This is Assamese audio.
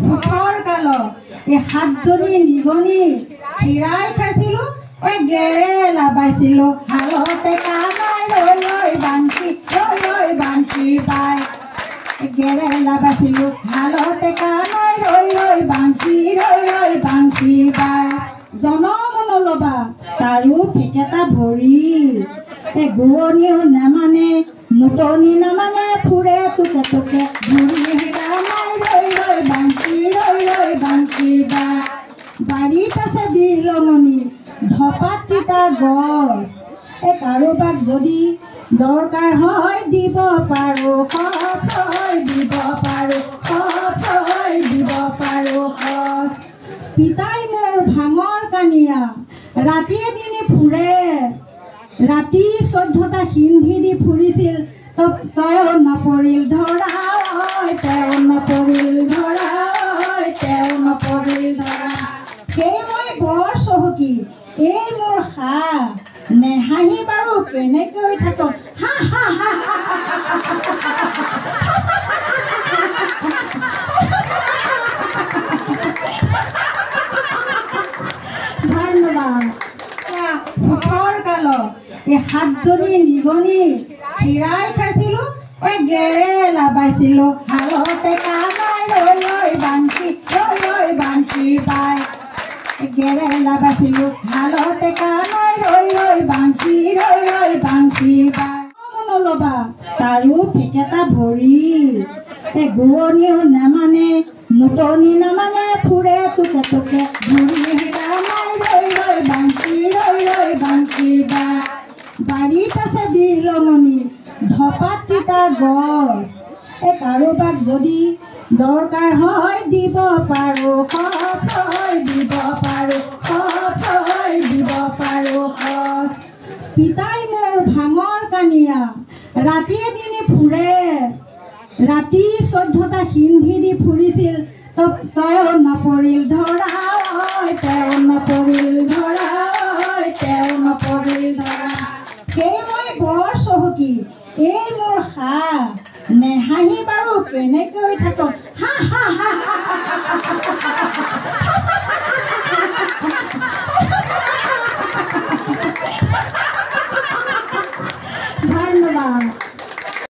সুখৰ কালত এই সাতজনী নিগনি ফিৰাই খাইছিলোঁ এই গেৰেলা বাইছিলোঁ হালতে কানাই ৰৈ ৰৈ বাঞ্চি বাই গেৰেলা বাইছিলোঁ হালতে কানাই ৰৈ ৰৈ বাঞ্চি বাই জনম নল'বা তাৰো ফেকেটা ভৰি এই গোৱনীও নেমানে মুটনি নামানে ফুৰে তোকে তোকে ঘূৰি কানাই ৰৈ ৰৈ বাঞ্চি বাই বাৰীত আছে বিৰলঙনি ধপাত তিতা গছ এই কাৰোবাক যদি দৰকাৰ হয় দিব পাৰোঁ সঁচ দিব পাৰোঁ পিতাই মোৰ ভাঙৰ কানিয়া ৰাতিয়ে দিনে ফুৰে ৰাতি 14টা সিন্ধি দি ফুৰিছিল তয়ো নপৰিল ধৰা তেওঁ নপৰিল ধৰা সেই মই বৰ চহকী এই মোৰ নেহাঁহি বাৰু কেনেকৈ থাক ধন্যবাদ। সুখৰ কালত এই সাতজনী নিগনি ফিৰাই খাইছিলোঁ এই গেৰেলা বাইছিলোঁ হালতে কানাই ৰৈ ৰৈ বাঞ্চি বাই গেৰেলা বাইছিলোঁ হালতে কানাই ৰৈ ৰৈ বাঞ্চি বাই নল'বা তাৰো ফেকেটা ভৰি এই গোৱনীও নেমানে মুটনি নামানে ফুৰে তোকে তোকে ঘূৰি কানাই ৰৈ ৰৈ বাঞ্চি বাই বাৰীত আছে বিৰলঙনি ধপাত তিতা গছ এই কাৰোবাক যদি দৰকাৰ হয় দিব পাৰোঁ সঁচ দিব পাৰোঁ পিতাই মোৰ ভাঙৰ কানিয়া ৰাতিয়ে দিনে ফুৰে ৰাতি 14টা সিন্ধি দি ফুৰিছিল তয়ো নপৰিল ধৰা তেওঁ নপৰিল ধৰা সেই মই বৰ চহকী এই মোৰ নেহাঁহি বাৰু কেনেকৈ